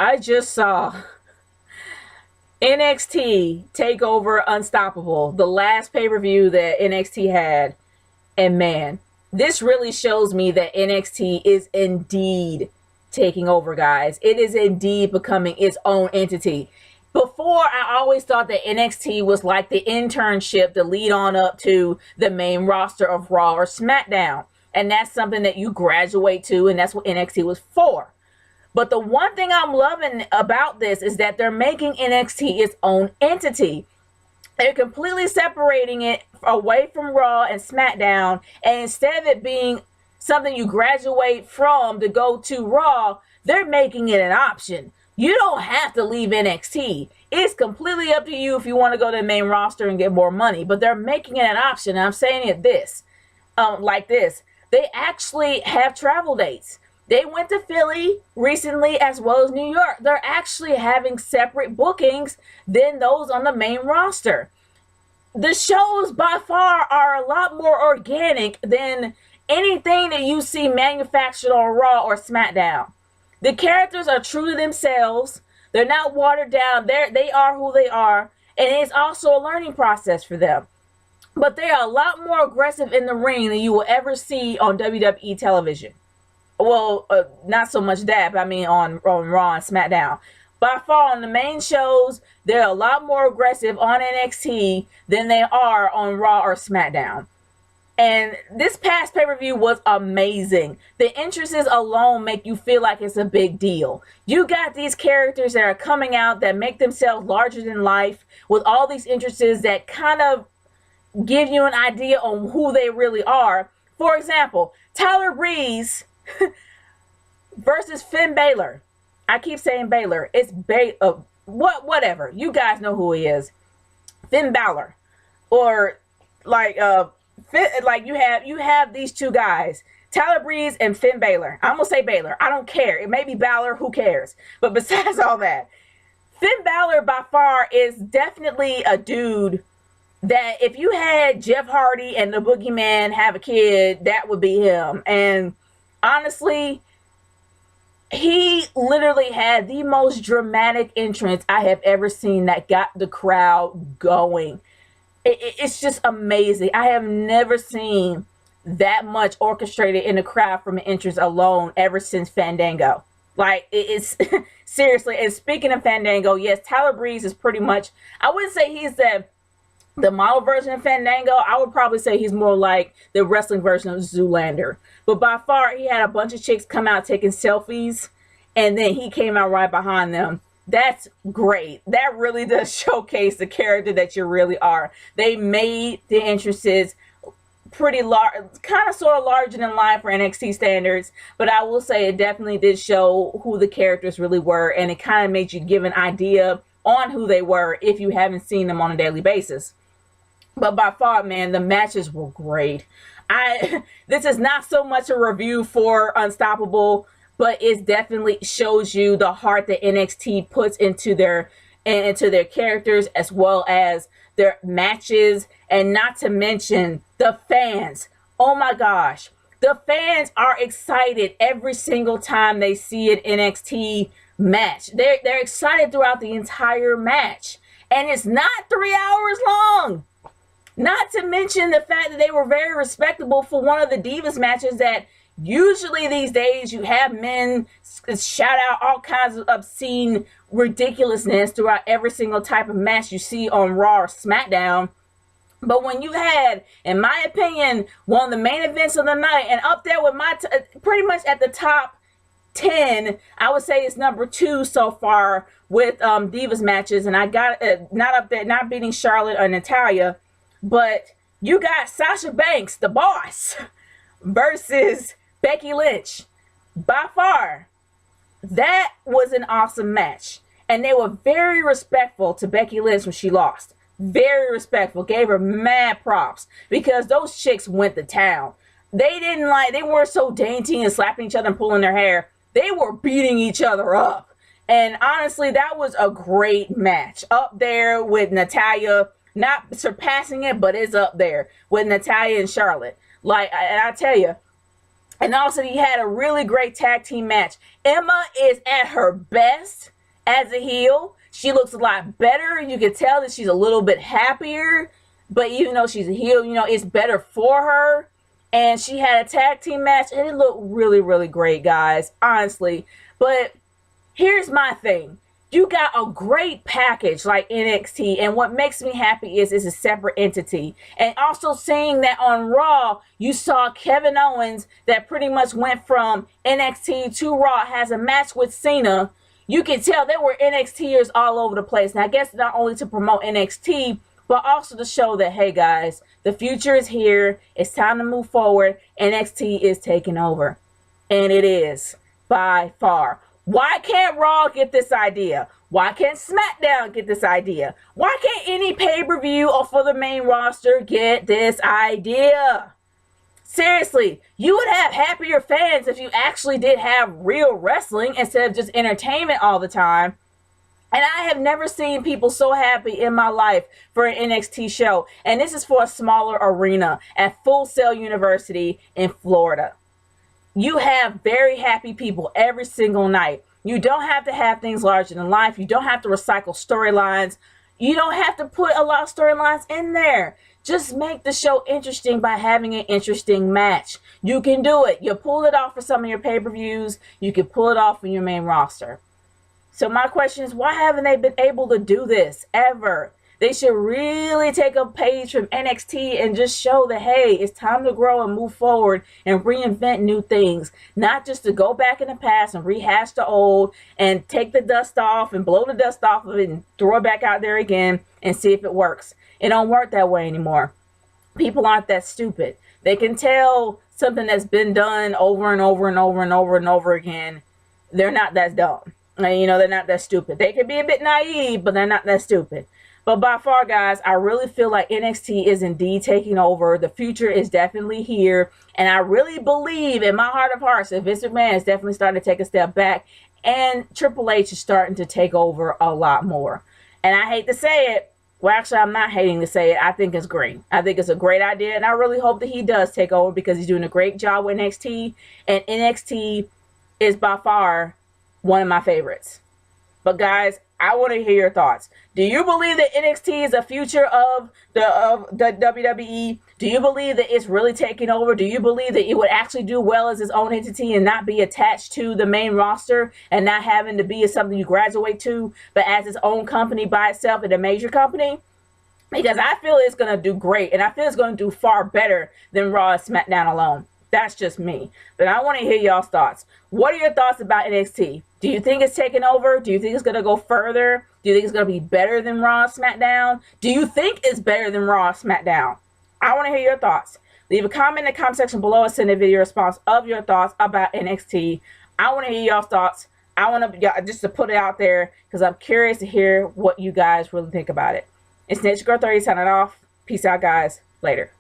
I just saw NXT Takeover Unstoppable, the last pay-per-view that NXT had. And man, this really shows me that NXT is indeed taking over, guys. It is indeed becoming its own entity. Before, I always thought that NXT was like the internship to lead on up to the main roster of Raw or SmackDown. And that's something that you graduate to, and that's what NXT was for. But the one thing I'm loving about this is that they're making NXT its own entity. They're completely separating it away from Raw and SmackDown, and instead of it being something you graduate from to go to Raw, they're making it an option. You don't have to leave NXT. It's completely up to you if you want to go to the main roster and get more money, but they're making it an option. And I'm saying it like this. They actually have travel dates. They went to Philly recently as well as New York. They're actually having separate bookings than those on the main roster. The shows by far are a lot more organic than anything that you see manufactured on Raw or SmackDown. The characters are true to themselves. They're not watered down. They are who they are. And it's also a learning process for them. But they are a lot more aggressive in the ring than you will ever see on WWE television. Well, not so much that, but I mean on Raw and SmackDown. By far, on the main shows, they're a lot more aggressive on NXT than they are on Raw or SmackDown. And this past pay-per-view was amazing. The entrances alone make you feel like it's a big deal. You got these characters that are coming out that make themselves larger than life with all these entrances that kind of give you an idea on who they really are. For example, Tyler Breeze versus Finn Balor. I keep saying Balor. It's whatever. You guys know who he is. Finn Balor. Or like you have these two guys, Tyler Breeze and Finn Balor. I'm gonna say Balor. I don't care. It may be Balor. Who cares? But besides all that, Finn Balor by far is definitely a dude that if you had Jeff Hardy and the Boogeyman have a kid, that would be him. And honestly, he literally had the most dramatic entrance I have ever seen that got the crowd going. It's just amazing. I have never seen that much orchestrated in the crowd from an entrance alone ever since Fandango. Like, it's seriously. And speaking of Fandango, yes, Tyler Breeze is pretty much, I wouldn't say he's the model version of Fandango. I would probably say he's more like the wrestling version of Zoolander. But by far, he had a bunch of chicks come out taking selfies, and then he came out right behind them. That's great. That really does showcase the character that you really are. They made the entrances pretty large, kind of sort of larger than life for NXT standards, but I will say it definitely did show who the characters really were, and it kind of made you give an idea on who they were if you haven't seen them on a daily basis. But by far, man, the matches were great. This is not so much a review for Unstoppable, but it definitely shows you the heart that NXT puts into their characters as well as their matches, and not to mention the fans. Oh my gosh, the fans are excited every single time they see an NXT match. They're excited throughout the entire match, and it's not 3 hours long. Not to mention the fact that they were very respectable for one of the Divas matches that usually these days you have men shout out all kinds of obscene ridiculousness throughout every single type of match you see on Raw or SmackDown. But when you had, in my opinion, one of the main events of the night, and up there with pretty much at the top 10, I would say it's number 2 so far with Divas matches, and I got not up there, not beating Charlotte or Natalya, but you got Sasha Banks, the boss, versus Becky Lynch. By far, that was an awesome match. And they were very respectful to Becky Lynch when she lost. Very respectful. Gave her mad props. Because those chicks went to town. They weren't so dainty and slapping each other and pulling their hair. They were beating each other up. And honestly, that was a great match. Up there with Natalya. Not surpassing it, but it's up there with Natalya and Charlotte. And I tell you, And also, he had a really great tag team match. Emma is at her best as a heel. She looks a lot better. You can tell that she's a little bit happier. But even though she's a heel, you know, it's better for her. And she had a tag team match, and it looked really, really great, guys. Honestly. But here's my thing. You got a great package like NXT, and what makes me happy is it's a separate entity. And also seeing that on Raw, you saw Kevin Owens that pretty much went from NXT to Raw, has a match with Cena. You can tell there were NXTers all over the place. And I guess not only to promote NXT, but also to show that, hey guys, the future is here. It's time to move forward. NXT is taking over. And it is, by far. Why can't Raw get this idea? Why can't SmackDown get this idea? Why can't any pay-per-view or for the main roster get this idea? Seriously, you would have happier fans if you actually did have real wrestling instead of just entertainment all the time. And I have never seen people so happy in my life for an NXT show. And this is for a smaller arena at Full Sail University in Florida. You have very happy people every single night. You don't have to have things larger than life. You don't have to recycle storylines. You don't have to put a lot of storylines in there. Just make the show interesting by having an interesting match. You can do it. You pull it off for some of your pay-per-views. You can pull it off for your main roster. So my question is, why haven't they been able to do this ever? They should really take a page from NXT and just show that, hey, it's time to grow and move forward and reinvent new things. Not just to go back in the past and rehash the old and take the dust off and blow the dust off of it and throw it back out there again and see if it works. It don't work that way anymore. People aren't that stupid. They can tell something that's been done over and over and over and over and over again. They're not that dumb. And, you know, they're not that stupid. They can be a bit naive, but they're not that stupid. But by far, guys, I really feel like NXT is indeed taking over. The future is definitely here. And I really believe in my heart of hearts that Vince McMahon is definitely starting to take a step back. And Triple H is starting to take over a lot more. And I hate to say it. Well, actually, I'm not hating to say it. I think it's great. I think it's a great idea. And I really hope that he does take over because he's doing a great job with NXT. And NXT is by far one of my favorites. But guys, I want to hear your thoughts. Do you believe that NXT is the future of the WWE? Do you believe that it's really taking over? Do you believe that it would actually do well as its own entity and not be attached to the main roster and not having to be something you graduate to, but as its own company by itself and a major company? Because I feel it's going to do great, and I feel it's going to do far better than Raw and SmackDown alone. That's just me. But I want to hear y'all's thoughts. What are your thoughts about NXT? Do you think it's taking over? Do you think it's going to go further? Do you think it's going to be better than Raw and SmackDown? Do you think it's better than Raw and SmackDown? I want to hear your thoughts. Leave a comment in the comment section below and send a video response of your thoughts about NXT. I want to hear y'all's thoughts. I want to just to put it out there because I'm curious to hear what you guys really think about it. It's Nature Girl 30 signing off. Peace out, guys. Later.